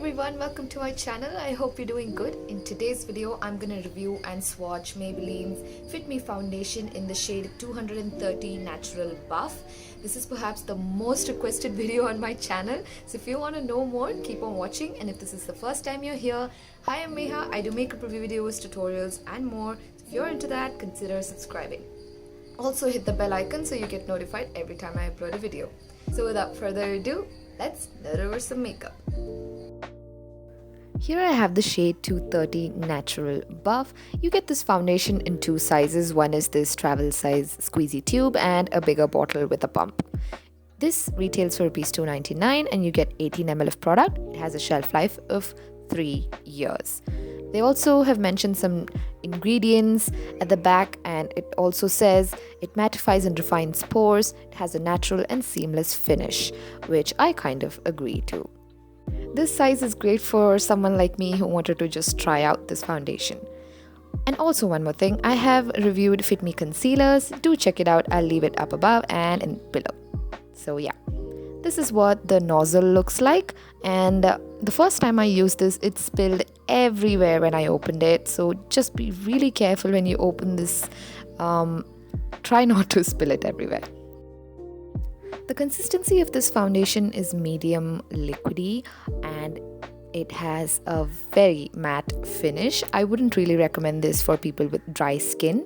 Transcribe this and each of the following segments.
everyone, welcome to my channel. I hope you're doing good. In today's video, I'm gonna review and swatch Maybelline's Fit Me foundation in the shade 230 Natural Buff. This is perhaps the most requested video on my channel, so if you want to know more, keep on watching. And if this is the first time you're here, hi, I'm Neha. I do makeup review videos, tutorials and more. So if you're into that, consider subscribing. Also hit the bell icon so you get notified every time I upload a video. So without further ado, let's nerd over some makeup. Here I have the shade 230 Natural Buff. You get this foundation in two sizes. One is this travel size squeezy tube and a bigger bottle with a pump. This retails for ₹2.99 and you get 18 ml of product. It has a shelf life of 3 years. They also have mentioned some ingredients at the back, and it also says it mattifies and refines pores. It has a natural and seamless finish, which I kind of agree to. This size is great for someone like me who wanted to just try out this foundation. And also one more thing, I have reviewed Fit Me concealers. Do check it out. I'll leave it up above and in below. So yeah, this is what the nozzle looks like, and the first time I used this, it spilled everywhere when I opened it. So just be really careful when you open this. Try not to spill it everywhere. The consistency of this foundation is medium liquidy and it has a very matte finish. I wouldn't really recommend this for people with dry skin.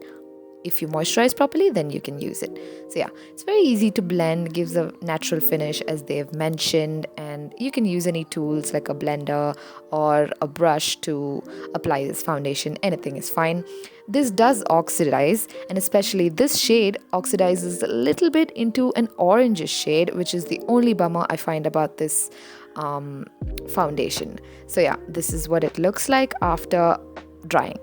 If you moisturize properly, then you can use it. So yeah, it's very easy to blend, gives a natural finish as they've mentioned, and you can use any tools like a blender or a brush to apply this foundation. Anything is fine. This does oxidize, and especially this shade oxidizes a little bit into an orangish shade, which is the only bummer I find about this foundation. So yeah, this is what it looks like after drying.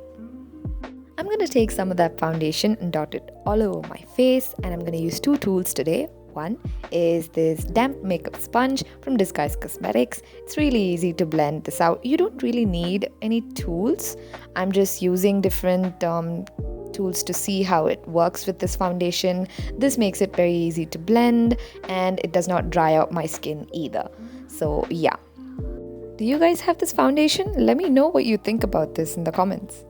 I'm going to take some of that foundation and dot it all over my face, and I'm going to use two tools today. One is this damp makeup sponge from Disguise Cosmetics. It's really easy to blend this out. You don't really need any tools. I'm just using different tools to see how it works with this foundation. This makes it very easy to blend and it does not dry out my skin either. So yeah. Do you guys have this foundation? Let me know what you think about this in the comments.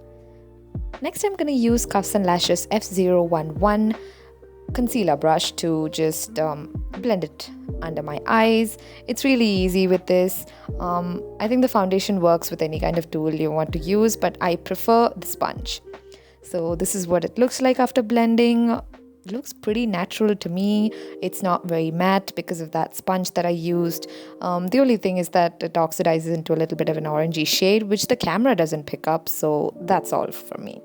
Next, I'm going to use Cuffs and Lashes F011 concealer brush to just blend it under my eyes. It's really easy with this. I think the foundation works with any kind of tool you want to use, but I prefer the sponge. So this is what it looks like after blending. It looks pretty natural to me. It's not very matte because of that sponge that I used. The only thing is that it oxidizes into a little bit of an orangey shade, which the camera doesn't pick up, so that's all for me.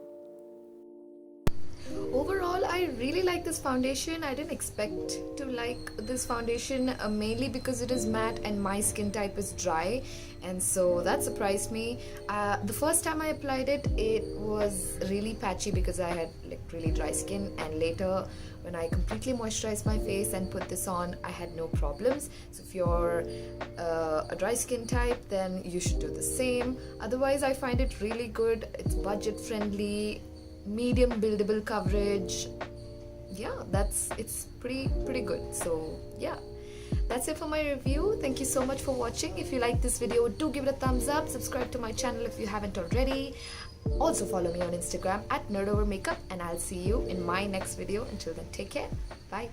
Overall, I really like this foundation. I didn't expect to like this foundation mainly because it is matte and my skin type is dry, and so that surprised me. The first time I applied it, it was really patchy because I had like really dry skin, and later when I completely moisturized my face and put this on, I had no problems. So if you're a dry skin type, then you should do the same. Otherwise, I find it really good. It's budget friendly, medium buildable coverage. Yeah, it's pretty good. So yeah, that's it for my review. Thank you so much for watching. If you like this video, do give it a thumbs up. Subscribe to my channel if you haven't already. Also follow me on Instagram @nerdovermakeup, and I'll see you in my next video. Until then, take care. Bye.